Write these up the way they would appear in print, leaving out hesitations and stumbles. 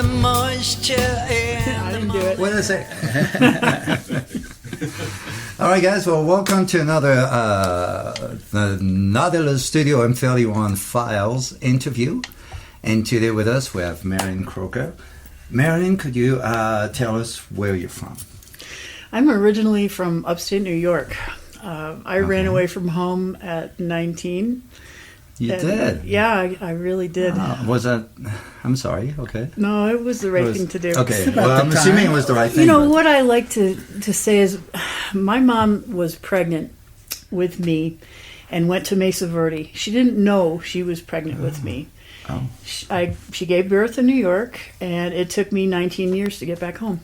the moisture in I didn't do it. Wait a second. All right, guys. Well, welcome to another the Nautilus Studio M31 Files interview. And today with us we have Marilyn Kroeker. Marilyn, could you tell us where you're from? I'm originally from upstate New York. I ran away from home at 19. You did? Yeah, I really did. Was that... I'm sorry, okay. No, it was the right thing to do. Okay, well, I'm assuming it was the right thing. You know, what I like to say is my mom was pregnant with me and went to Mesa Verde. She didn't know she was pregnant with me. Oh. She gave birth in New York, and it took me 19 years to get back home.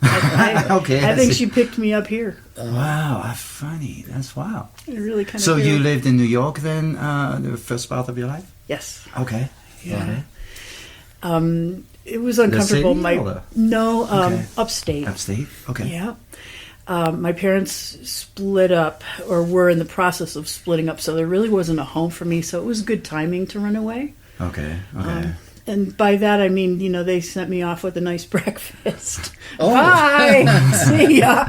I think she picked me up here. Wow, that's funny. That's wow. It really kind of. So you lived in New York then, the first part of your life? Yes. Okay. Yeah. It was uncomfortable. The city, Upstate. Upstate. Okay. Yeah. My parents split up, or were in the process of splitting up, so there really wasn't a home for me. So it was good timing to run away. Okay. Okay. And by that I mean, you know, they sent me off with a nice breakfast. Oh. Bye. See ya.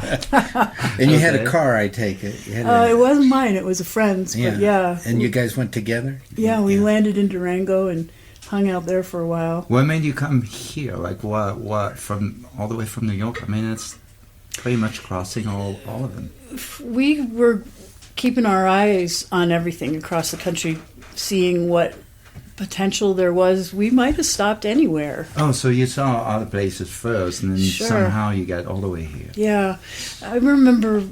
And you had a car, I take it. It wasn't mine. It was a friend's. Yeah. But yeah. And you guys went together? Yeah, we landed in Durango and hung out there for a while. What made you come here? Like what from all the way from New York? I mean, it's pretty much crossing all of them. We were keeping our eyes on everything across the country, seeing what potential there was. We might have stopped anywhere. Oh, so you saw other places first, and then somehow you got all the way here. Yeah. I remember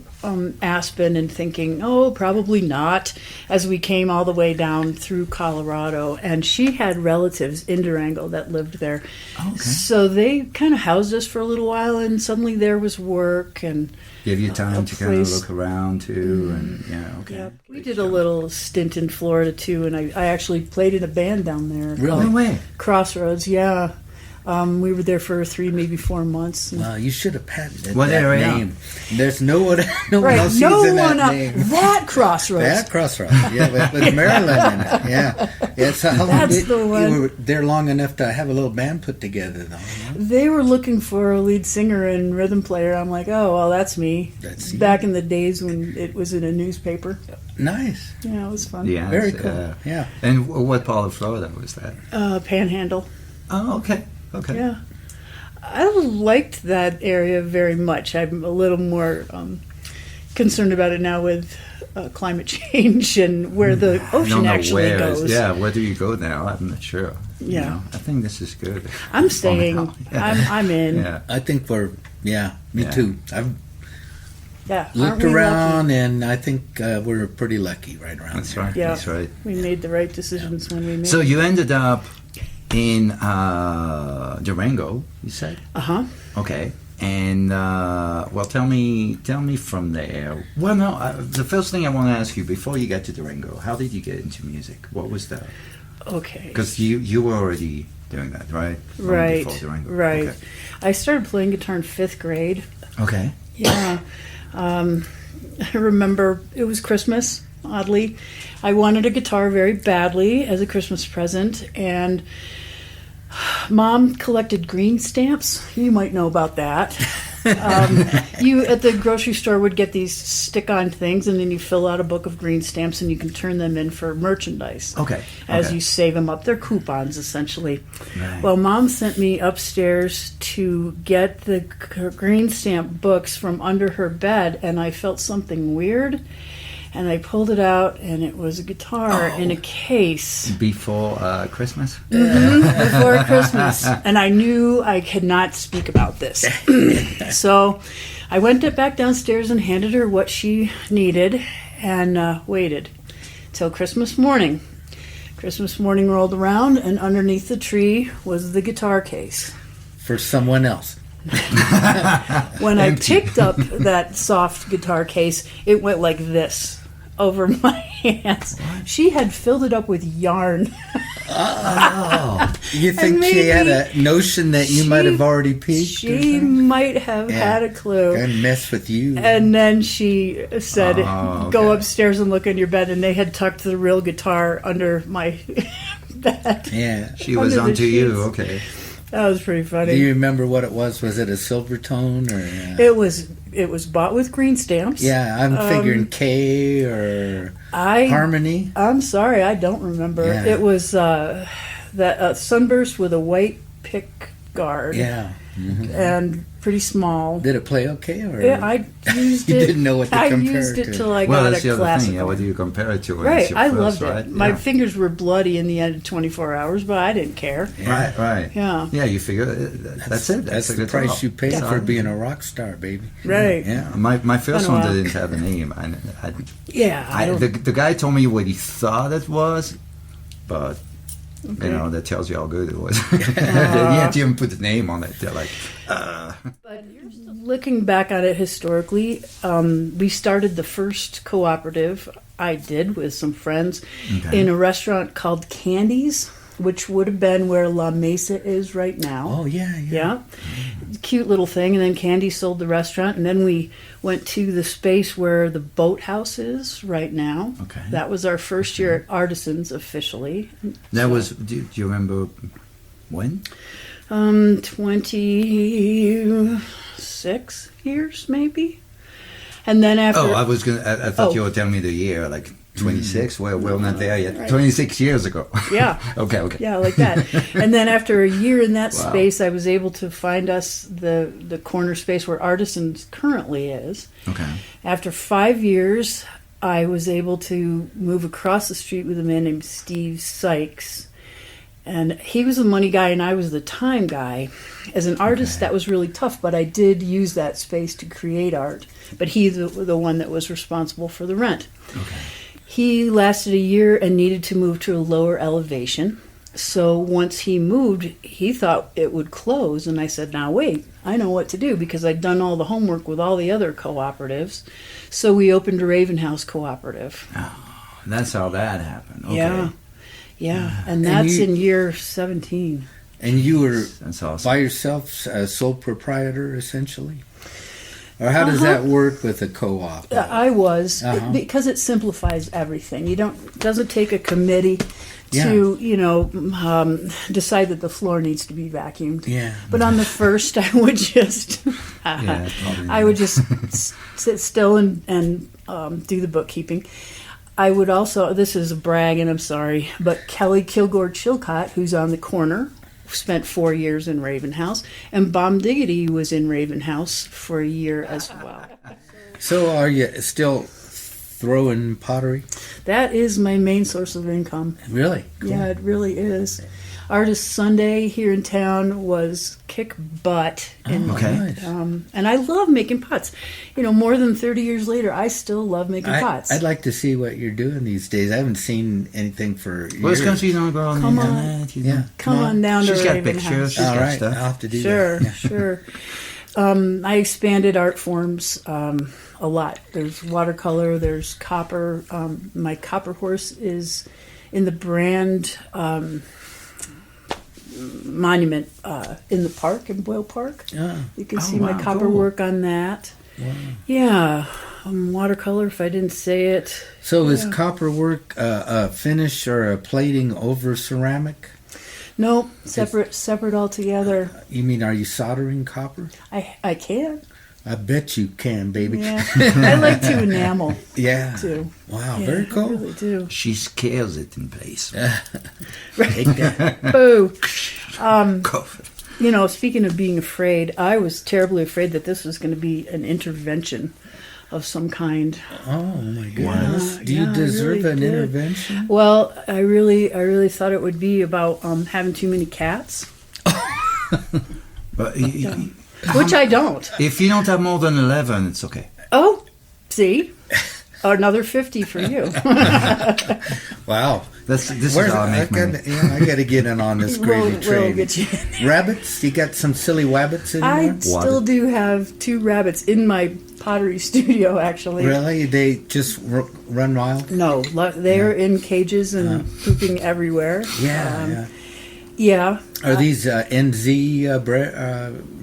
Aspen and thinking, oh, probably not, as we came all the way down through Colorado. And she had relatives in Durango that lived there. Oh, okay. So they kind of housed us for a little while, and suddenly there was work and give you time to kind of look around too, and okay. Yeah. We did a little stint in Florida too, and I actually played in a band down there. Really? No way. Crossroads, yeah. We were there for 3, maybe 4 months. You should have patented what that else? name. There's no one else no using one that name. That Crossroads. That Crossroads, yeah, with Marilyn in it, yeah. So how long That's the one. You were there long enough to have a little band put together, though. Huh? They were looking for a lead singer and rhythm player. I'm like, oh, well, that's me. That's you. Back in the days when it was in a newspaper. Nice. Yeah, it was fun. Yeah, Very cool. Yeah. And what part of Florida was that? Panhandle. Oh, okay. Okay. Yeah. I liked that area very much. I'm a little more concerned about it now with climate change and where the ocean actually goes. Yeah, where do you go now? I'm not sure. Yeah. You know, I think this is good. I'm staying. Yeah. I'm in. Yeah. I think me too. I've Aren't looked we around, lucky? and I think we're pretty lucky right around That's there. right. Yeah. That's right. We made the right decisions when we made So it. you ended up in Durango, you said? Uh-huh. Okay. And, well, tell me from there. Well, no, the first thing I want to ask you, before you got to Durango, how did you get into music? What was that? Okay. Because you were already doing that, right? Right. Before Durango. Right. Okay. I started playing guitar in 5th grade. Okay. Yeah. I remember it was Christmas, oddly. I wanted a guitar very badly as a Christmas present, and Mom collected green stamps. You might know about that. You at the grocery store would get these stick-on things, and then you fill out a book of green stamps, and you can turn them in for merchandise. Okay. As you save them up. They're coupons, essentially. Right. Well, Mom sent me upstairs to get the green stamp books from under her bed, and I felt something weird. And I pulled it out, and it was a guitar in a case. Before Christmas? Before Christmas. And I knew I could not speak about this. So I went back downstairs and handed her what she needed and waited till Christmas morning. Christmas morning rolled around, and underneath the tree was the guitar case. For someone else. When I picked up that soft guitar case, it went like this over my hands. What? She had filled it up with yarn. Oh, you think she had a notion that you might have already peeked? She might have had a clue. And mess with you. And then she said, okay. Go upstairs and look in your bed. And they had tucked the real guitar under my bed. Yeah. She was Under the onto you, sheets. okay. That was pretty funny. Do you remember what it was? Was it a silver tone or? It was bought with green stamps. Yeah, I'm figuring K or Harmony. I'm sorry, I don't remember. Yeah. It was that sunburst with a white pick guard. Yeah. Mm-hmm. And pretty small. Did it play okay? Or Yeah, I used you it. didn't know what to compare I used it to. till I Well, got that's a the other classical. thing. Yeah, what do you compare it to? When Right, it's your I first, loved right? it. My Yeah. fingers were bloody in the end of 24 hours, but I didn't care. Right, right. Yeah. Yeah, you figure that's it. That's a the good price job. you pay Yeah. for being a rock star, baby. Right. Yeah. My first Been a one while. didn't have a name. Yeah. I don't, The guy told me what he thought it was, but Okay. you know that tells you how good it was. He didn't even put the name on it. They're like, But looking back on it historically, we started the first cooperative I did with some friends Okay. in a restaurant called Candy's, which would have been where La Mesa is right now. Oh yeah. Yeah. Cute little thing. And then Candy sold the restaurant. And then we went to the space where the boathouse is right now. Okay. That was our first year at Artisans officially. that was. Do you remember when? 26 years maybe. And then after. Oh, I was gonna. I thought Oh. you were telling me the year, like 26. Well, we're not there yet. 26 years ago. Yeah. Okay. Yeah, like that. And then after a year in that Wow. space, I was able to find us the corner space where Artisans currently is. Okay. After 5 years, I was able to move across the street with a man named Steve Sykes. And he was the money guy and I was the time guy. As an artist, that was really tough, but I did use that space to create art. But he's the one that was responsible for the rent. Okay. He lasted a year and needed to move to a lower elevation. So once he moved, he thought it would close. And I said, now wait, I know what to do because I'd done all the homework with all the other cooperatives. So we opened a Raven House cooperative. That's how that happened. Okay. Yeah. Yeah. And that's in year 17. And you were That's awesome. by yourself, a sole proprietor, essentially? Or how does that work with a co-op? I was Uh-huh. because it simplifies everything. It doesn't take a committee to decide that the floor needs to be vacuumed. Yeah. But on the first, I would just Yeah, probably I would just sit still and do the bookkeeping. I would also, this is a brag and I'm sorry, but Kelly Kilgore Chilcott, who's on the corner, spent 4 years in Raven House, and Bomb Diggity was in Raven House for a year as well. So are you still throwing pottery? That is my main source of income. Really? Cool. Yeah, it really is. Artist Sunday here in town was kick butt. Okay. Nice. And I love making pots. You know, more than 30 years later, I still love making pots. I'd like to see what you're doing these days. I haven't seen anything for years. Well, it's because you don't go on the Come on. internet. You know. Yeah. Come on down She's to got Raven pictures. House. She's All got right, stuff. I'll have to do Sure, that. Yeah. sure. I expanded art forms a lot. There's watercolor, there's copper. My copper horse is in the Brand monument in the park, in Boyle Park. Yeah. You can Oh, see my wow, copper cool. work on that. Wow. Yeah, watercolor, if I didn't say it. So is copper work a finish or a plating over ceramic? No, separate altogether. You mean, are you soldering copper? I can. I bet you can, baby. Yeah. I like to enamel, Yeah. too. Wow, Yeah, very I cool. really do. She scales it in place. Take that. Boo. Cough. You know, speaking of being afraid, I was terribly afraid that this was going to be an intervention of some kind. Oh my goodness! Do Yeah, you I deserve really an did. intervention? Well, I really thought it would be about having too many cats, But which I don't. if you don't have more than 11, it's okay. Oh, see? Another 50 for you. Wow. This is Where's how I make money. I got to get in on this gravy We'll train. get you. Rabbits? You got some silly wabbits in I there? still do have 2 rabbits in my pottery studio, actually. Really? They just run wild? No, they're in cages and pooping everywhere. Yeah. Yeah. Are these NZ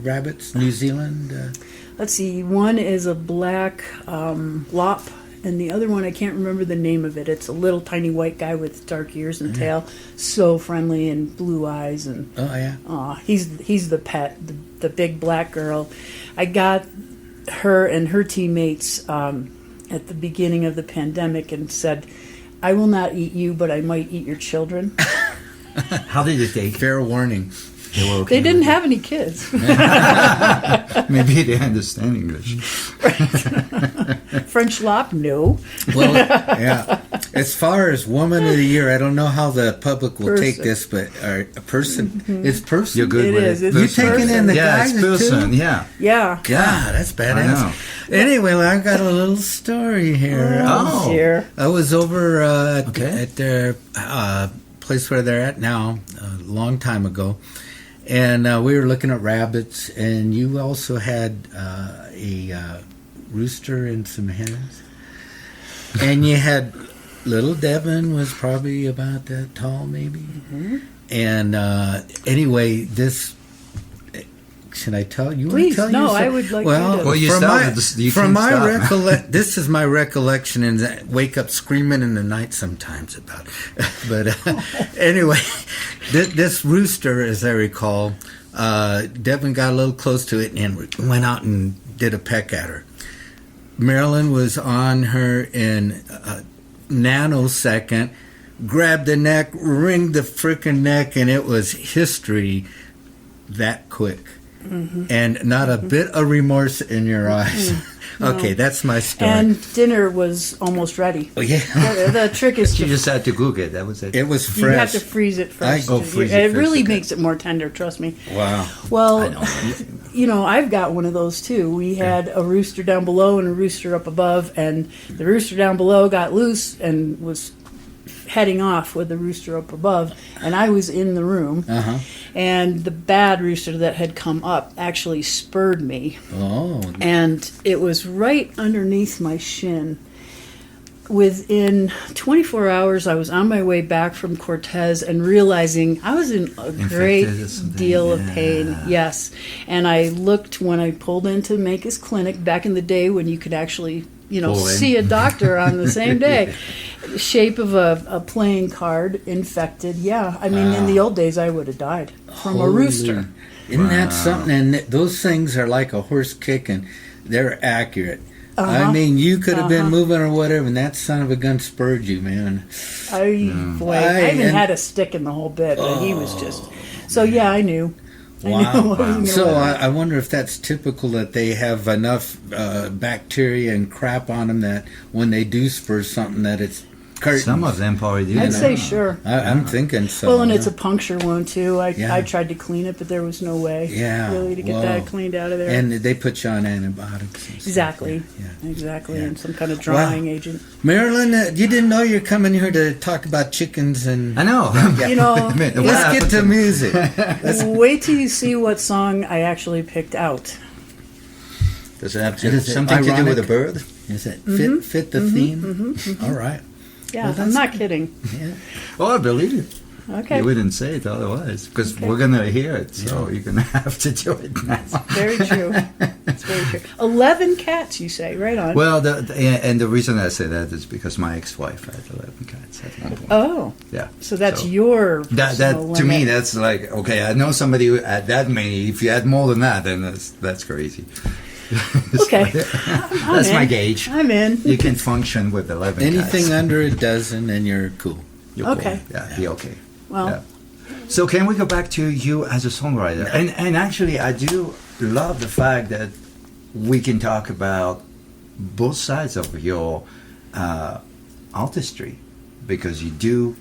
rabbits, New Zealand? Let's see. One is a black lop and the other one I can't remember the name of it. It's a little tiny white guy with dark ears and tail, so friendly and blue eyes, and he's the pet, the big black girl. I got her and her teammates at the beginning of the pandemic and said, "I will not eat you, but I might eat your children." How did it take? Fair warning. They were okay They didn't with it? have any kids. Maybe they understand English. French lop, no. Well, yeah. As far as Woman of the Year, I don't know how the public will take Person. this, but a person, it's person. You're good It with is. it. It's You taking in the Yeah, it's guys person. too? Yeah. Yeah. God, that's I know. badass. Anyway, well, I got a little story here. Oh. Dear. I was over Okay. at their place where they're at now a long time ago, and we were looking at rabbits, and you also had a rooster and some hens, and you had little Devin was probably about that tall, maybe. And anyway, this. Should I tell you? Please, tell no, you I would like you to. Well, you from started. my, You from can't my stop. this is my recollection, and I wake up screaming in the night sometimes about it. But anyway, this rooster, as I recall, Devin got a little close to it and went out and did a peck at her. Marilyn was on her in a nanosecond, grabbed the neck, wringed the frickin' neck, and it was history that quick. And not a bit of remorse in your eyes. Okay, that's my story. And dinner was almost ready. Oh, yeah. The trick is You to just had to cook it. That was it. It was you have fresh. to freeze it first. freeze it it first, really okay. makes it more tender, trust me. Wow. Well, I've got one of those too. We had a rooster down below and a rooster up above, and the rooster down below got loose and was heading off with the rooster up above, and I was in the room. And the bad rooster that had come up actually spurred me, Oh. and it was right underneath my shin. Within 24 hours, I was on my way back from Cortez and realizing I was in a great or something, deal of yeah. pain. Yes. And I looked when I pulled into Make's clinic back in the day when you could actually, Pull in. see a doctor on the same day. Shape of a playing card, infected. Yeah. I mean, in the old days, I would have died from a Holy- rooster. Isn't that something? And those things are like a horse kicking. They're accurate. I mean, you could have been moving or whatever, and that son of a gun spurred you, man. I even had a stick in the whole bit, but he was just. So yeah, I knew. I knew I wasn't gonna So let I wonder if that's typical that they have enough bacteria and crap on them that when they do spur something that it's curtains. Some of them probably do. I'd say sure. I'm thinking so. Well, and it's a puncture wound too. I Yeah. tried to clean it, but there was no way Yeah, really to get whoa. that cleaned out of there. And they put you on antibiotics. And stuff. exactly, Yeah. exactly, Yeah. and some kind of drying agent. Marilyn, you didn't know you're coming here to talk about chickens and. I know. You know, I mean, what Let's happened get to music. wait till you see what song I actually picked out. Does it have Is it something to do ironic? with a bird? Is it fit the theme? All right. Yeah, Well, I'm that's not kidding. Yeah. Oh, I believe it. Okay, You wouldn't say it otherwise, because we're going to hear it, so you're going to have to do it now. very true. It's very true. 11 cats, you say? Right on. Well, and the reason I say that is because my ex-wife had 11 cats at one point. Oh, Yeah. so that's your That personal to me, limit. that's like, okay, I know somebody who had that many. If you had more than that, then that's crazy. Okay. That's my gauge. I'm in. You can function with 11 Anything cats. under a dozen and you're cool. You're cool. Okay. Yeah, be okay. Well, Yeah. So can we go back to you as a songwriter? And actually, I do love the fact that we can talk about both sides of your artistry, because you do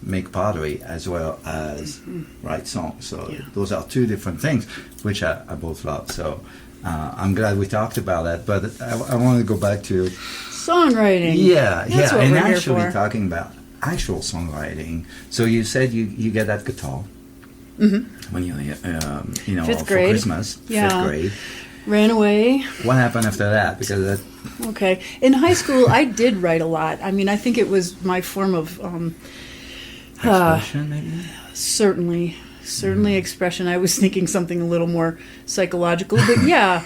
make pottery as well as write songs. So those are two different things, which I both love. So I'm glad we talked about that. But I want to go back to songwriting. yeah, That's what and we're here actually for. talking about actual songwriting. So you said you get that guitar when you Fifth for grade. Christmas, Yeah. 5th grade. Ran away. What happened after that? Because that Okay. In high school, I did write a lot. I mean, I think it was my form of expression, maybe. certainly expression. I was thinking something a little more psychological, but yeah.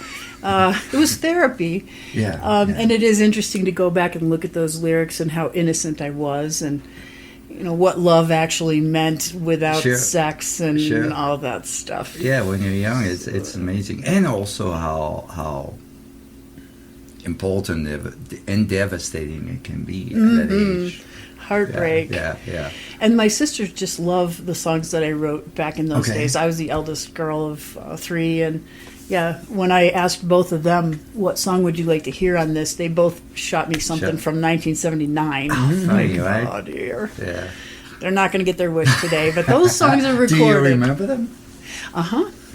It was therapy. Yeah, And it is interesting to go back and look at those lyrics and how innocent I was, and what love actually meant without sex and all that stuff. Yeah, when you're young, it's amazing, and also how important and devastating it can be at that age. Heartbreak. Yeah. And my sisters just love the songs that I wrote back in those days. I was the eldest girl of 3, and when I asked both of them what song would you like to hear on this, they both shot me something from 1979. Funny, right? Oh dear. Yeah. They're not going to get their wish today, but those songs are recorded. Do you remember them?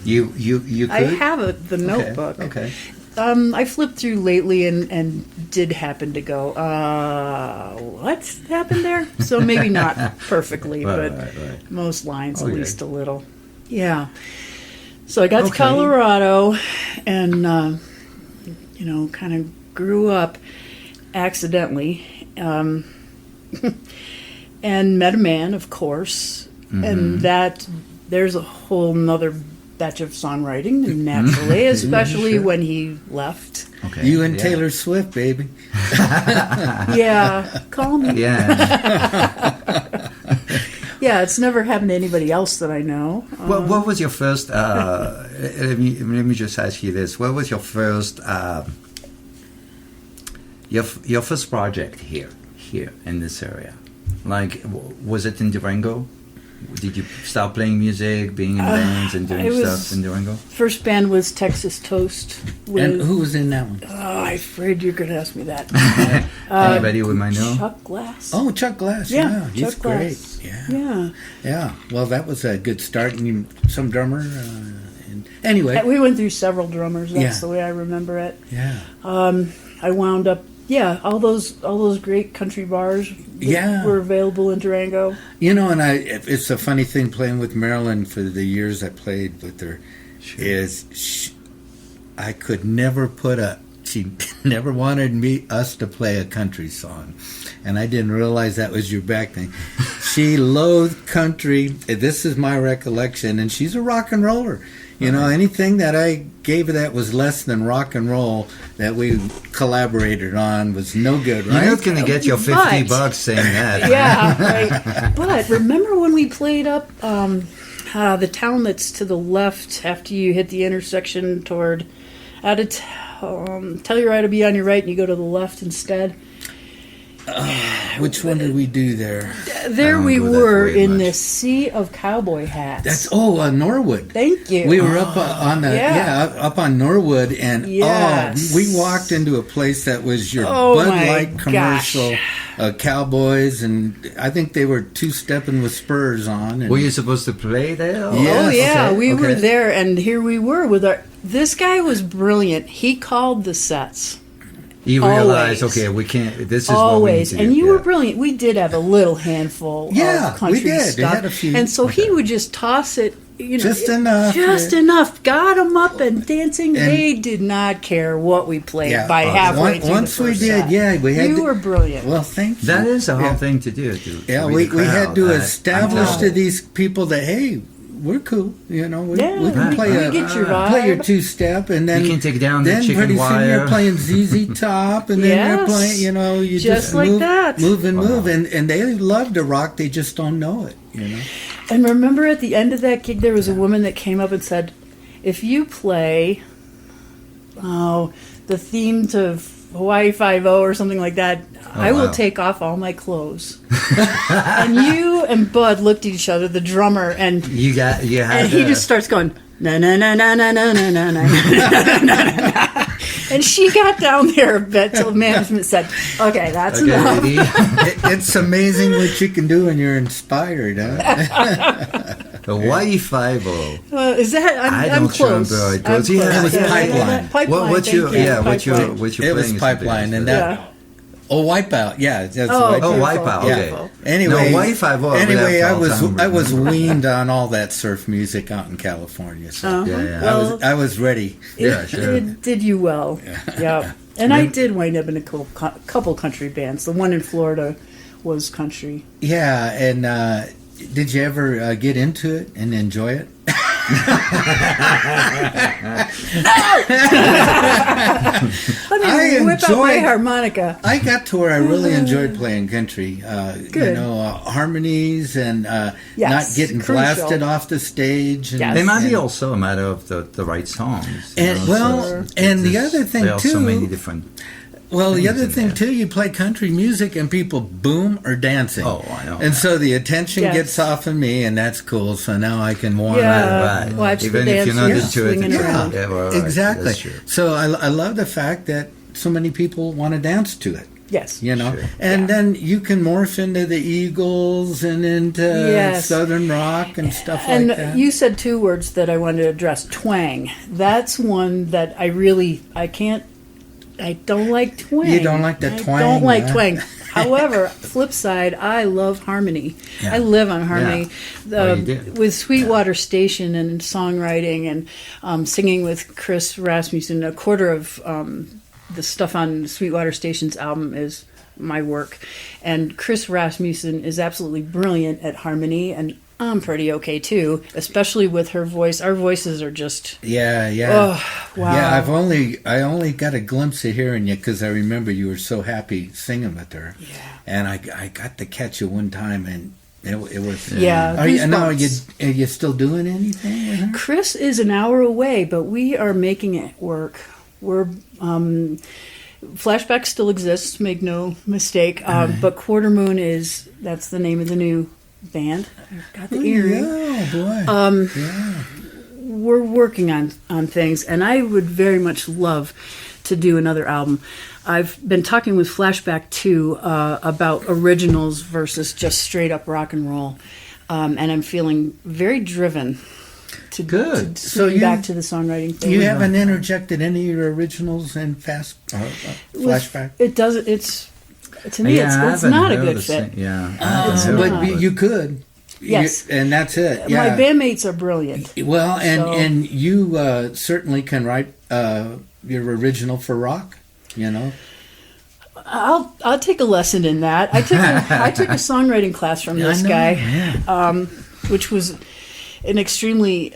You could? I have the notebook. Okay. I flipped through lately and did happen to go, what happened there? So maybe not perfectly, but most lines at least a little. Yeah. So I got to Colorado and, kind of grew up accidentally and met a man, of course, and there's a whole nother batch of songwriting, naturally, especially when he left. Okay. You and Taylor Swift, baby. Yeah, call me. Yeah. Yeah, it's never happened to anybody else that I know. What was your first? Let me just ask you this: what was your first? Your first project here in this area? Like, was it in Durango? Did you start playing music, being in bands, and doing stuff in Durango? First band was Texas Toast. And who was in that one? Oh, I'm afraid you're going to ask me that. Anybody we might know? Chuck Glass. Oh, Chuck Glass. Yeah, he's Chuck great. Glass. Yeah. Well, that was a good start. And some drummer. Anyway, we went through several drummers. That's the way I remember it. Yeah. I wound up. Yeah, all those great country bars were available in Durango. And it's a funny thing playing with Marilyn for the years I played with her. I could never she never wanted us to play a country song, and I didn't realize that was your back thing. She loathed country. This is my recollection, and she's a rock and roller. Anything that I gave her that was less than rock and roll that we collaborated on was no good, right? You're not going to get your $50 saying that. Yeah, right. But remember when we played up the town that's to the left after you hit the intersection toward Telluride will be on your right and you go to the left instead? Which one did we do there? There we were in this sea of cowboy hats. That's Norwood. Thank you. We were up on up on Norwood, and we walked into a place that was your Bud Light commercial, cowboys, and I think they were two-stepping with spurs on. And were you supposed to play there? Yes. We were there, and here we were with our. This guy was brilliant. He called the sets. You realize, we can't. This is always, what we need to and do. you were brilliant. We did have a little handful of country we did. stuff, Had a few. And so he would just toss it, just enough, enough. Got them up and dancing. And they did not care what we played by halfway through. Once the first we did, set. we had. You were brilliant. Well, thank you. That is a hard thing to do. We had to establish to these people that we're cool, we can play your two-step, and then you can take down the chicken pretty wire. soon you're playing ZZ Top, and then you're playing, you just like move, that. move and move, and they love to rock, they just don't know it, And remember at the end of that gig, there was a woman that came up and said, if you play, the theme to Hawaii Five-0 or something like that, I will take off all my clothes. And you and Bud looked at each other, the drummer, and he just starts going na na na na na na na na na. And she got down there a bit till management said, "Okay, that's enough." It's amazing what you can do when you're inspired, huh? Hawaii Five-0. Is that? I'm close. It was Pipeline. What's your It was Pipeline, and that. Oh, Wipeout, that's Wipeout. Okay. Anyway, Hawaii Five-0. Anyway, I was weaned on all that surf music out in California, so I was ready. It did you well. Yeah. And I did wind up in a couple country bands. The one in Florida was country. Yeah, and did you ever get into it and enjoy it? Let me whip out my harmonica. I got to where I really enjoyed playing country. Good. Harmonies and not getting crucial. blasted off the stage. And, Yes. It might be also a matter of the right songs. And the other thing there are too. so many different. Well, the things other in thing there. too, you play country music and people boom are dancing. Oh, I know. And so the attention Yes. gets off of me, and that's cool. So now I can warm Yeah. up. Right. Watch Even the if you're not dancers into it, swinging it's- around. yeah, well, right. Exactly. That's true. So I love the fact that so many people want to dance to it. Yes. You know, Sure. and Yeah. then you can morph into the Eagles and into Yes. Southern rock and stuff And like that. you said two words that I wanted to address. Twang. That's one that I don't like twang. You don't like the twang, I don't like huh? twang. However, flip side, I love harmony. Yeah. I live on harmony. Oh, you do? With Sweetwater Station and songwriting and singing with Chris Rasmussen, a quarter of the stuff on Sweetwater Station's album is my work. And Chris Rasmussen is absolutely brilliant at harmony, and I'm pretty okay too, especially with her voice. Our voices are just, Yeah. oh, wow. Yeah, I only got a glimpse of hearing you because I remember you were so happy singing with her. Yeah. And I got to catch you one time, and it was. Yeah, Are goosebumps. you still doing anything with her? Chris is an hour away, but we are making it work. We're Flashback still exists, make no mistake. But Quarter Moon that's the name of the new band. I've got the earring. Yeah, boy. Yeah. We're working on things, and I would very much love to do another album. I've been talking with Flashback too about originals versus just straight up rock and roll, and I'm feeling very driven to Good. to So swing back to the songwriting thing. You haven't interjected any of your originals in Flashback? It doesn't. It's to me. I it's haven't not a heard good the fit. Yeah. It's But not. you could. Yes. And that's it. Yeah. My bandmates are brilliant. Well, So- and you certainly can write your original for rock. You know. I'll take a lesson in that. I took a songwriting class from this I know, guy, yeah. which was an extremely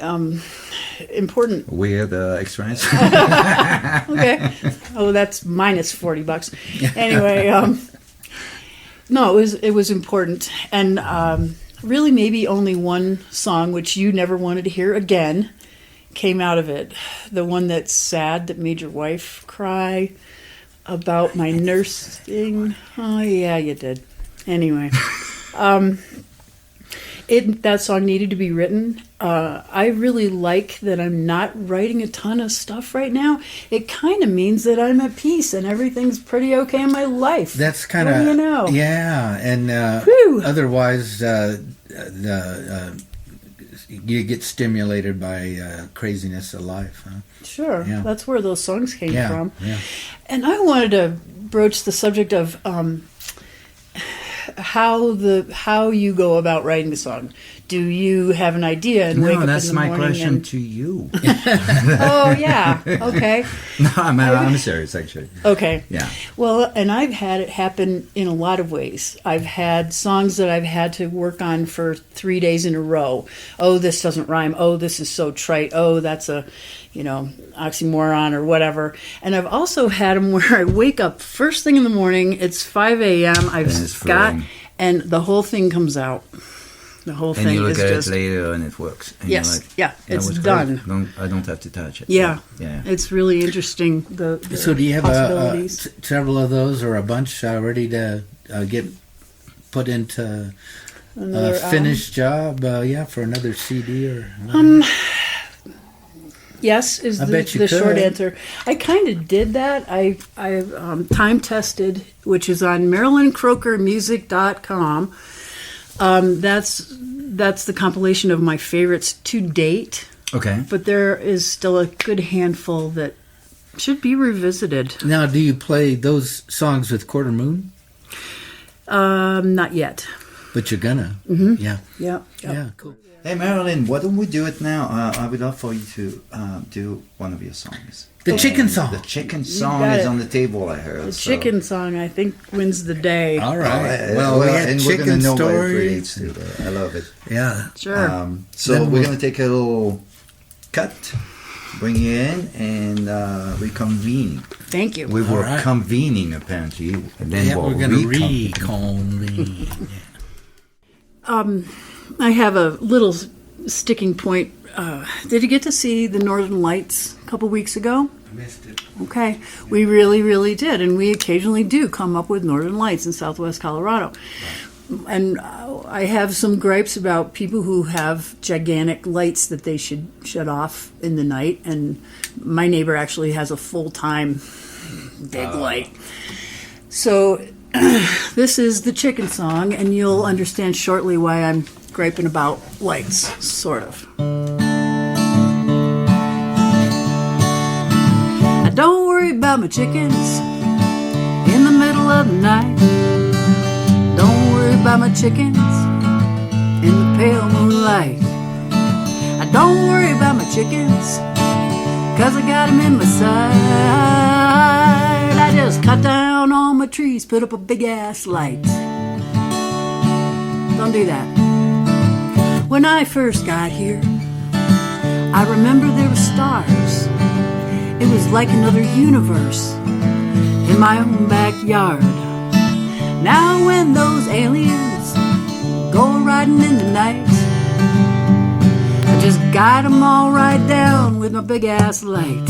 important. Weird experience. Okay, oh, that's minus $40. Anyway, no, it was important, and really maybe only one song which you never wanted to hear again came out of it. The one that's sad that made your wife cry. About my nursing. Oh, yeah, you did. Anyway, that song needed to be written. I really like that I'm not writing a ton of stuff right now. It kind of means that I'm at peace and everything's pretty okay in my life. That's kind What of do you know? Yeah, and Whew. otherwise, you get stimulated by craziness of life. Huh? Sure, Yeah. that's where those songs came Yeah, from. yeah. And I wanted to broach the subject of how you go about writing a song. Do you have an idea and wake No, up that's in the my morning question and to you. oh yeah, okay, No, I'm serious, actually. okay. Yeah. Well, and I've had it happen in a lot of ways. I've had songs that I've had to work on for 3 days in a row. Oh, this doesn't rhyme. Oh, this is so trite. Oh, that's a, oxymoron or whatever. And I've also had them where I wake up first thing in the morning. It's 5 a.m. I've it's got, flowing. and the whole thing comes out. The whole And thing you look is at just it later and it works. And Yes, you're like, yeah, that it's was done. great. I don't have to touch it. yeah. Yeah. It's really interesting. The So do you have possibilities. several of those or a bunch ready to get put into Another album? finished job? For another CD or. Yes, is I the, bet you the short could. answer. I kind of did that. I time tested, which is on MarilynKroekerMusic.com. That's the compilation of my favorites to date. Okay. But there is still a good handful that should be revisited. Now, do you play those songs with Quarter Moon? Not yet. But you're gonna. Mm-hmm. Yeah. Yeah. Yeah. Cool. Hey, Marilyn, why don't we do it now? I would love for you to do one of your songs. The chicken song. The chicken song got is it. on the table, I heard. The so- chicken song, I think, wins the day. All All right. right. Well, we had and we're chicken gonna know what it stories. relates to. I love it. Yeah. Sure. So Then we're going to take a little cut, bring you in, and reconvene. Thank you. We were right. convening, apparently, and then Yeah, we'll we're going to reconvene. reconvene. I have a little sticking point. Did you get to see the Northern Lights a couple weeks ago? I missed it. Okay, we really, really did, and we occasionally do come up with Northern Lights in Southwest Colorado. And I have some gripes about people who have gigantic lights that they should shut off in the night, and my neighbor actually has a full-time big light. So this is the chicken song, and you'll understand shortly why I'm griping about lights, sort of. I don't worry about my chickens in the middle of the night. Don't worry about my chickens in the pale moonlight. I don't worry about my chickens, 'cause I got them in my sight. I just cut down all my trees, put up a big ass light. Don't do that. When I first got here, I remember there were stars. It was like another universe in my own backyard. Now when those aliens go riding in the night, I just guide them all right down with my big ass light.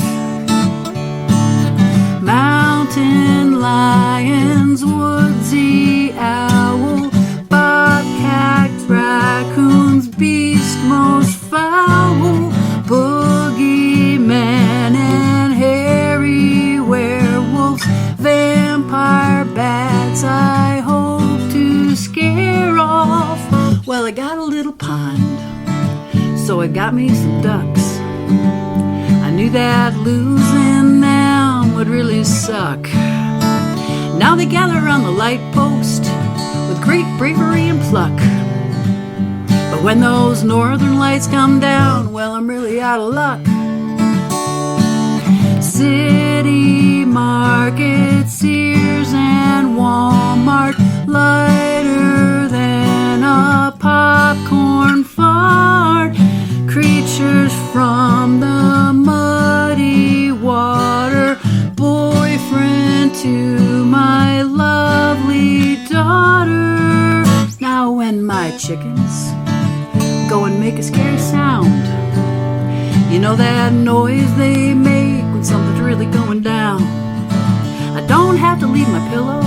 Mountain lions, woodsy owl, bobcat, raccoons, beast most foul, boogeyman and hairy werewolves, vampire bats I hope to scare off. Well, I got a little pond, so I got me some ducks. I knew that losing them would really suck. Now they gather around the light post with great bravery and pluck. But when those northern lights come down, well, I'm really out of luck. City market, Sears and Walmart, lighter than a popcorn fart. Creatures from the muddy water, boyfriend to my lovely daughter. Now when my chickens go and make a scary sound, you know that noise they make when something's really going down. I don't have to leave my pillow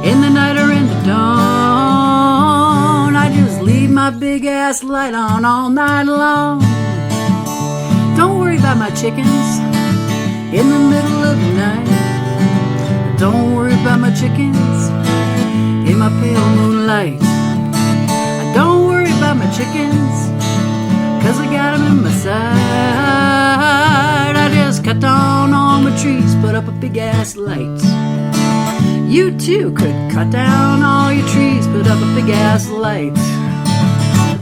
in the night or in the dawn. I just leave my big ass light on all night long. Don't worry about my chickens in the middle of the night. Don't worry about my chickens in my pale moonlight. I don't worry about my chickens, 'cause I got them in my sight. I just cut down all my trees, put up a big ass light. You too could cut down all your trees, put up a big ass light.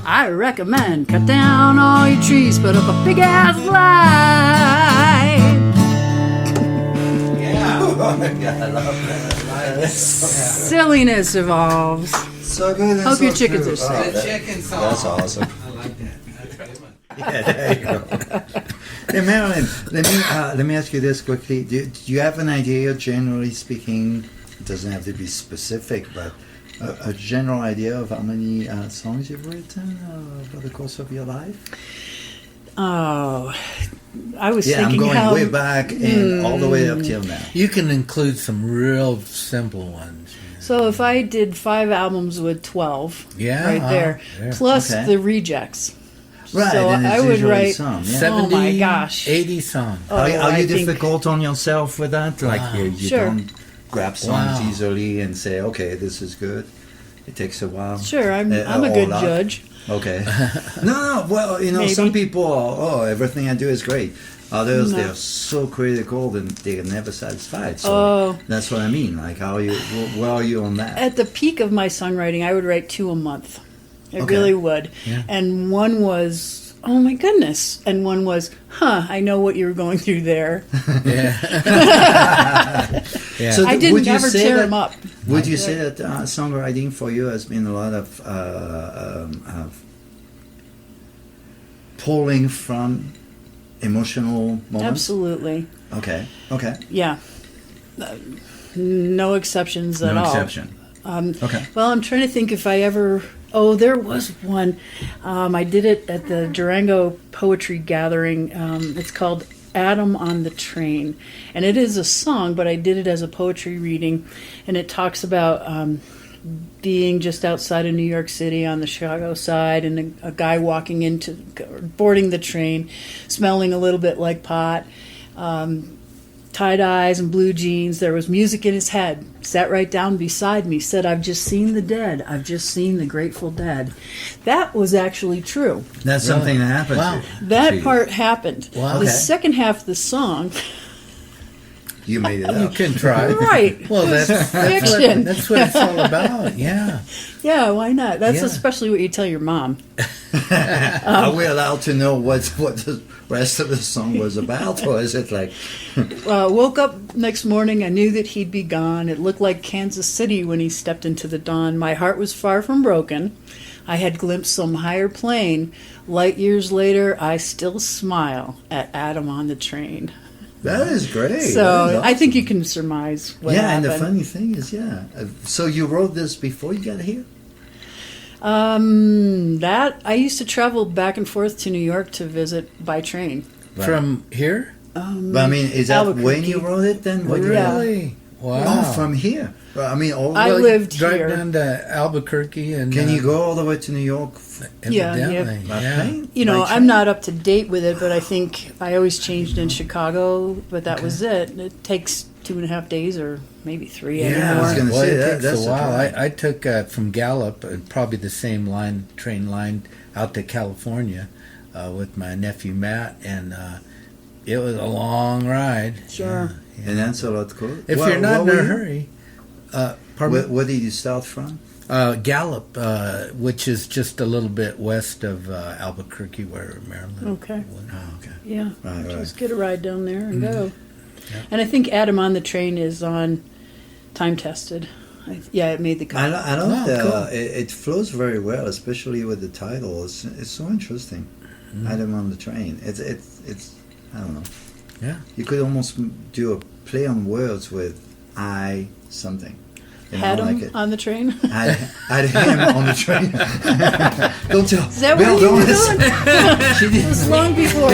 I recommend cut down all your trees, put up a big ass light. Yeah. Oh my God, I love that. Silliness evolves. So good. Hope your chickens are safe. The chicken song. That's awesome. I like that. That's a good one. Yeah, there you go. Hey, Marilyn, let me ask you this quickly. Do you have an idea, generally speaking? It doesn't have to be specific, but a general idea of how many songs you've written over the course of your life? Oh, I was Yeah, I'm thinking going how way back and all the way up till now. You can include some real simple ones. So if I did 5 albums with 12, Yeah, right there, yeah. plus Okay. the rejects. Right, So and it's I would usually write some, yeah. 70, Oh my gosh. 80 songs. Oh, Are I you think- difficult on yourself with that? Like you Sure. don't grab songs Wow. easily and say, okay, this is good. It takes a while. Sure, I'm a or good not. judge. Okay. No, well, Maybe. some people are, everything I do is great. Others, No. they're so critical and they're never satisfied. So Oh. that's what I mean. Like, where are you on that? At the peak of my songwriting, I would write 2 a month. I Okay. really would. Yeah. And one was, oh my goodness. And one was, I know what you were going through there. Yeah. Yeah. So I would didn't you ever say tear that- them up. Would you say that songwriting for you has been a lot of pulling from emotional moments? Absolutely. Okay. Yeah. No exceptions at all. No exception. Okay. Well, I'm trying to think if I ever. Oh, there was one. I did it at the Durango Poetry Gathering. It's called Adam on the Train. And it is a song, but I did it as a poetry reading. And it talks about being just outside of New York City on the Chicago side, and a guy boarding the train, smelling a little bit like pot. Tie-dyes and blue jeans. There was music in his head. Sat right down beside me. Said, "I've just seen the dead. I've just seen the Grateful Dead." That was actually true. That's something that happened. Wow. That part happened. Wow. The Okay. second half of the song, You made it You up. can try. right? Well, that's Fiction. that's what it's all about. Yeah. Yeah, why not? That's Yeah. especially what you tell your mom. Are we allowed to know what the rest of the song was about, or is it like? Woke up next morning. I knew that he'd be gone. It looked like Kansas City when he stepped into the dawn. My heart was far from broken. I had glimpsed some higher plane. Light years later, I still smile at Adam on the train. That is great. So That is I think awesome. you can surmise what Yeah, and happened. the funny thing is, so you wrote this before you got here? That I used to travel back and forth to New York to visit by train. Right. From here? But I mean, is that when Albuquerque. you wrote it then? When you- Yeah. Really? Wow. Oh, from here. Well, I mean, I lived drive here. down to Albuquerque and can you go all the way to New York? Yeah, evidently, by yeah. plane? You know, By I'm train? not up to date with it, but I think I always changed in Chicago, but that was it. It takes 2.5 days or maybe 3 Yeah, I anymore. was gonna Well, say it that- takes that's a while. surprising. I took from Gallup, probably the same train line out to California with my nephew Matt, and it was a long ride. Sure. Yeah. And that's a lot cool. If Well, you're not what in a were you- hurry, pardon Where did you start from? Gallup, which is just a little bit west of Albuquerque, where Marilyn. Okay. went. Oh, okay. Yeah. Right. Just get a ride down there and go. Yeah. And I think Adam on the Train is on time tested. Yeah, it made the cut. I love Oh, the. cool. It flows very well, especially with the title. It's so interesting. Adam on the Train. It's I don't know. Yeah. You could almost do a play on words with I something. You know, Had him like it. on the train. I had him on the train. Don't tell. Is that Bill, where you don't were listen. going? She It did. was long before.